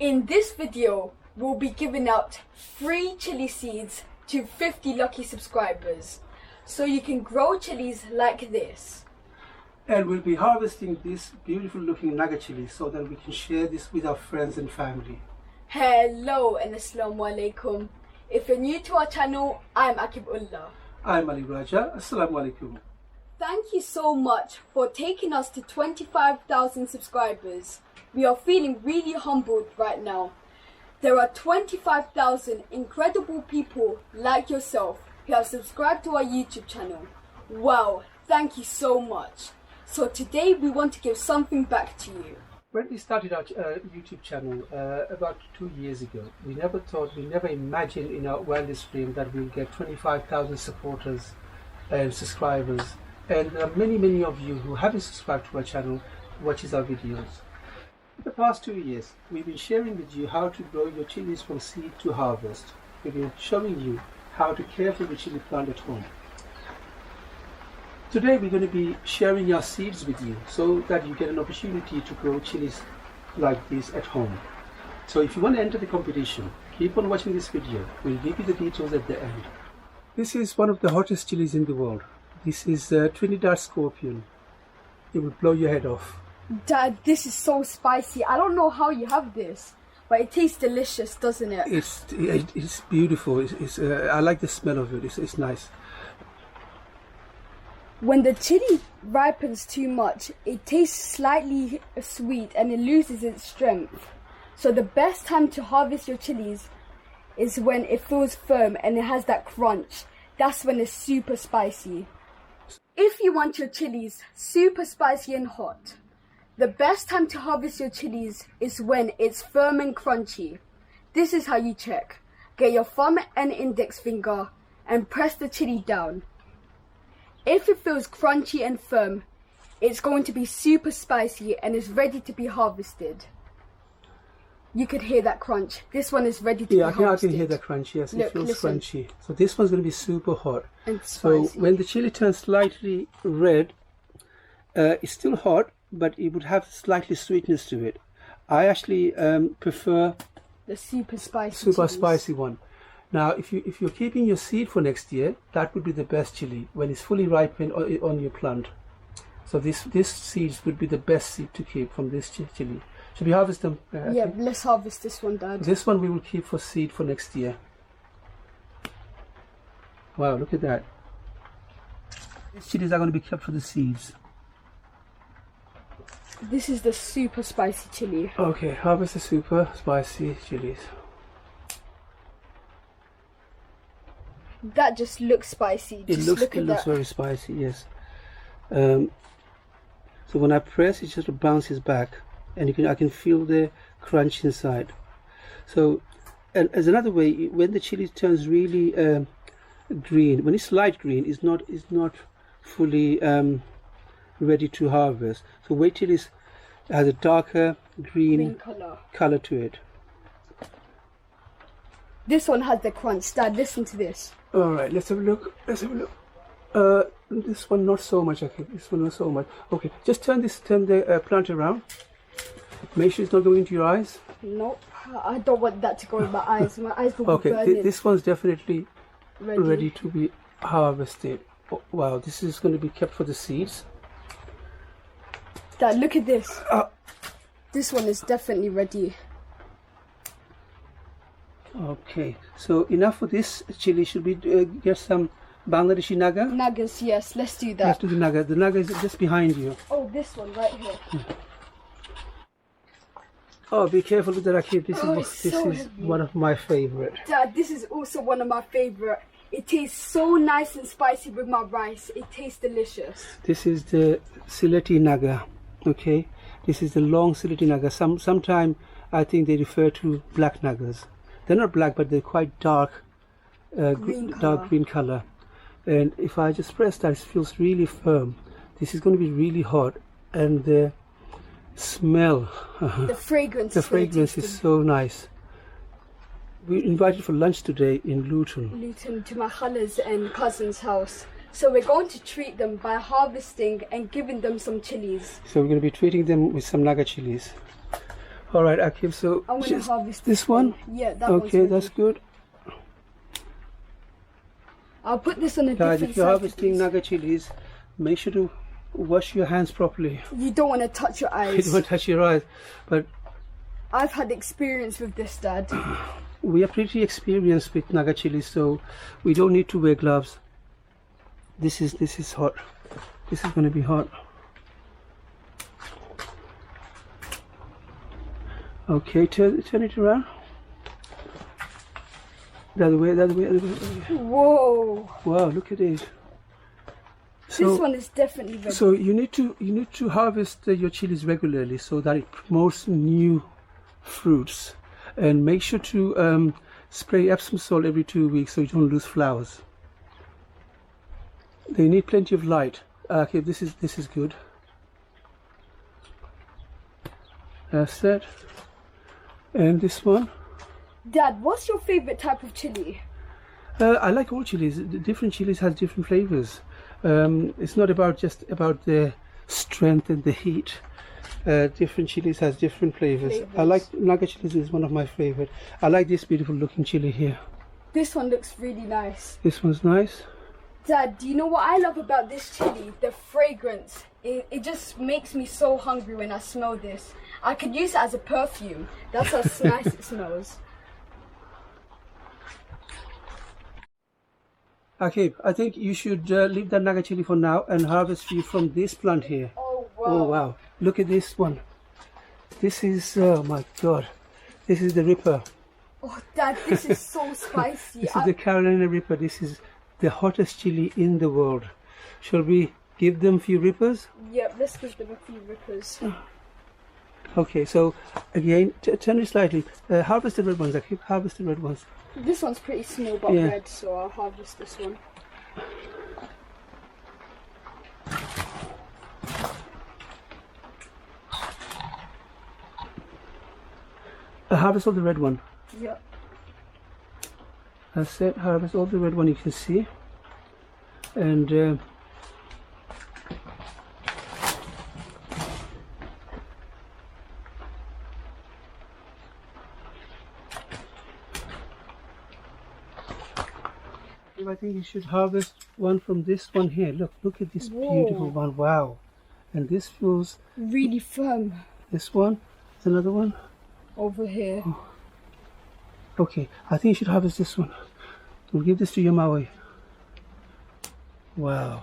In this video, we'll be giving out free chili seeds to 50 lucky subscribers, so you can grow chilies like this. And we'll be harvesting this beautiful looking Naga chili so that we can share this with our friends and family. Hello and Assalamu alaikum. If you're new to our channel, I'm Akibullah. I'm Ali Raja. Assalamu alaikum. Thank you so much for taking us to 25,000 subscribers. We are feeling really humbled right now. There are 25,000 incredible people like yourself who have subscribed to our YouTube channel. Wow, thank you so much. So today we want to give something back to you. When we started our YouTube channel about 2 years ago, we never imagined in our wildest dream that we'll get 25,000 supporters and subscribers. And there are many of you who haven't subscribed to our channel, watches our videos. In the past 2 years, we've been sharing with you how to grow your chilies from seed to harvest. We've been showing you how to care for the chili plant at home. Today we're going to be sharing our seeds with you so that you get an opportunity to grow chilies like this at home. So if you want to enter the competition, keep on watching this video. We'll give you the details at the end. This is one of the hottest chilies in the world. This is Trinidad Scorpion. It will blow your head off. Dad, this is so spicy. I don't know how you have this, but it tastes delicious, doesn't it? It's beautiful. I like the smell of it. It's nice. When the chili ripens too much, it tastes slightly sweet and it loses its strength. So the best time to harvest your chilies is when it feels firm and it has that crunch. That's when it's super spicy. If you want your chilies super spicy and hot, the best time to harvest your chilies is when it's firm and crunchy. This is how you check. Get your thumb and index finger and press the chili down. If it feels crunchy and firm, it's going to be super spicy and is ready to be harvested. You could hear that crunch. This one is ready to be harvested. Yeah, I can hear that crunch, yes. It feels crunchy. So this one's going to be super hot. And spicy. So when the chili turns slightly red, it's still hot, but it would have slightly sweetness to it. I actually prefer the super spicy one. Now, if you're keeping your seed for next year, that would be the best chili when it's fully ripened on your plant. So this seeds would be the best seed to keep from this chili. Should we harvest them? Yeah, let's harvest this one, Dad. This one we will keep for seed for next year. Wow, look at that. These chilies are going to be kept for the seeds. This is the super spicy chili. Okay, harvest the super spicy chilies. That just looks spicy. It looks very spicy, yes. So when I press, it just bounces back, and I can feel the crunch inside. So, and as another way, when the chili turns really green, when it's light green, it's not fully ready to harvest. So wait till it has a darker green color to it. This one has the crunch. Dad, listen to this. All right, let's have a look. This one not so much. Okay, this one not so much. Okay, just turn the plant around. Make sure it's not going into your eyes. Nope, I don't want that to go in my eyes. My eyes will be burning. Okay, this one's definitely ready to be harvested. Oh, wow, this is going to be kept for the seeds. Dad, look at this. This one is definitely ready. Okay, so enough for this chili. Should we get some Bangladeshi Naga? Nagas, yes, let's do that. Let's do the Naga. The Naga is just behind you. Oh, this one right here. Oh, be careful with the rakit. This is one of my favorite. Dad, this is also one of my favorite. It tastes so nice and spicy with my rice. It tastes delicious. This is the Sylheti Naga. Okay, this is the long Sylheti Naga. Sometime I think they refer to black Nagas. They're not black, but they're quite dark green color. And if I just press that, it feels really firm. This is going to be really hot, and the smell, the fragrance is so nice. We invited for lunch today in Luton to my khalas and cousin's house. So we're going to treat them by harvesting and giving them some chilies. So we're going to be treating them with some Naga chilies. All right, Akib. So I'm gonna harvest this one. Yeah, that one's Okay, ready. that's good. I'll put this on a Guys, different if you're side, harvesting please. Naga chilies, make sure to wash your hands properly. You don't want to touch your You eyes. don't touch your eyes. But I've had experience with this, Dad. we are pretty experienced with Naga chilies, so we don't need to wear gloves. This is hot. This is going to be hot. Okay, turn it around. The other way, the other way, the other way. Whoa! Wow, look at it. This one is definitely ready. So you need to harvest your chilies regularly so that it promotes new fruits, and make sure to spray Epsom salt every 2 weeks so you don't lose flowers. They need plenty of light. Okay, this is good. That's it. And this one. Dad, what's your favorite type of chili? I like all chilies. The different chilies has different flavors. It's not just about the strength and the heat. Different chilies has different flavors. I like Naga chilies, is one of my favorite. I like this beautiful looking chili here. This one looks really nice. This one's nice. Dad, do you know what I love about this chili? The fragrance. It just makes me so hungry when I smell this. I could use it as a perfume. That's how nice it smells. Okay, I think you should leave that Naga chili for now and harvest few from this plant here. Oh wow. Oh wow, look at this one. This is, oh my god, this is the Ripper. Oh Dad, this is so spicy. This is the Carolina Ripper. This is the hottest chili in the world. Shall we give them a few rippers? Yep, let's give them a few rippers. Okay, so again, turn it slightly. Harvest the red ones, Akib. Harvest the red ones. This one's pretty small but Yeah. red, so I'll harvest this one. Harvest all the red one. Yep. That's it. Harvest all the red one you can see. And I think you should harvest one from this one here. Look at this beautiful one. Wow. And this feels Really firm. this one. There's another one. Over here. Okay, I think you should harvest this one. We'll give this to your Maui. Wow.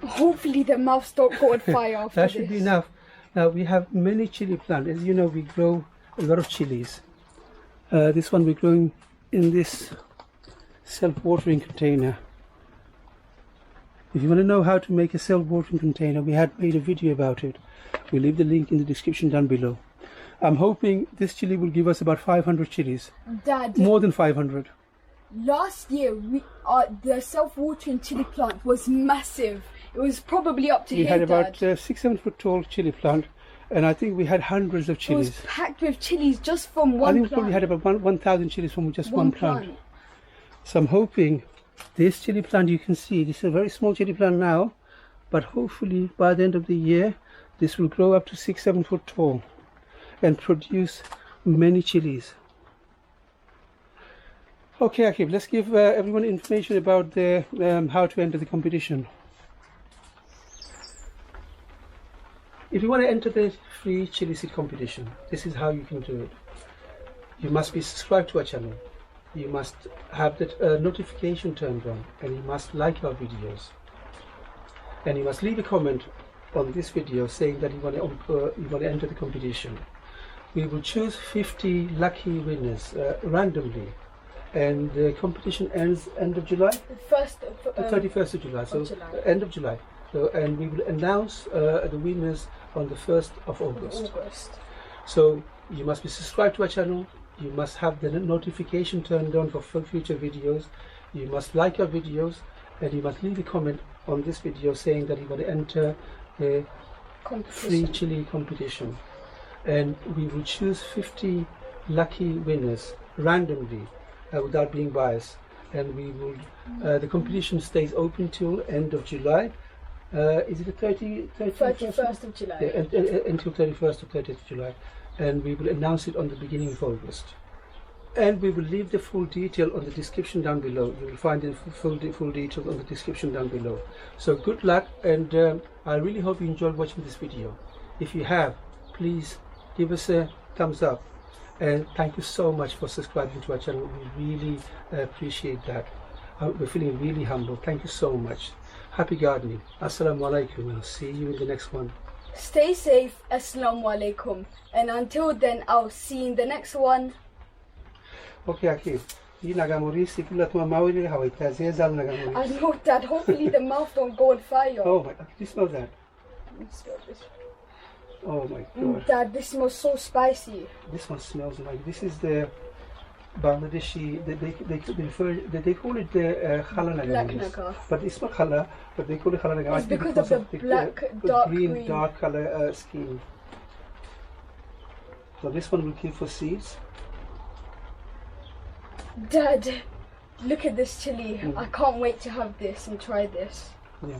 Hopefully the mouths don't go on fire after That should be enough. Now we have many chili plants. As you know, we grow a lot of chilies. This one we're growing in this self-watering container. If you want to know how to make a self-watering container, we had made a video about it. We'll leave the link in the description down below. I'm hoping this chili will give us about 500 chilies. Dad, More than 500. last year the self-watering chili plant was massive. It was probably up to We here, had about Dad. 6-7 foot tall chili plant, and I think we had hundreds of It chilies. was packed with chilies just from I one think we plant. probably had about 1,000 chilies from just one plant. So I'm hoping this chili plant, you can see, this is a very small chili plant now, but hopefully by the end of the year, this will grow up to 6-7 foot tall and produce many chilies. Okay, Akib, let's give everyone information about the how to enter the competition. If you want to enter the free chili seed competition, this is how you can do it. You must be subscribed to our channel. You must have the notification turned on, and you must like our videos. And you must leave a comment on this video saying that you want to enter the competition. We will choose 50 lucky winners randomly, and the competition ends end of July. The first of, 31st of July, so July. end of July. So, and we will announce the winners on the 1st of August. So you must be subscribed to our channel. You must have the notification turned on for future videos. You must like our videos, and you must leave a comment on this video saying that you want to enter the free chili competition. And we will choose 50 lucky winners randomly without being biased. And we will the competition stays open till end of July. Is it the 31st of July. Yeah, until 31st or 30th of July. And we will announce it on the beginning of August. And we will leave the full detail on the description down below. You will find the full details on the description down below. So good luck, and I really hope you enjoyed watching this video. If you have, please give us a thumbs up. And thank you so much for subscribing to our channel. We really appreciate that. We're feeling really humble. Thank you so much. Happy gardening. Assalamu alaikum. I'll see you in the next one. Stay safe. Assalamu alaikum. And until then, I'll see you in the next one. Okay, okay. Naga Morich, I know that. Hopefully the mouth don't go on fire. oh my God, you smell that? Oh my God. Dad, this smells so spicy. This one smells like, this is the Bangladeshi, they call it the Khala Naga Black Morich. Naga. But it's not Khala, but they call it Khala Naga. I It's think because of the black, dark green. dark color skin. So this one will keep for seeds. Dad, look at this chili. I can't wait to have this and try this. Yeah.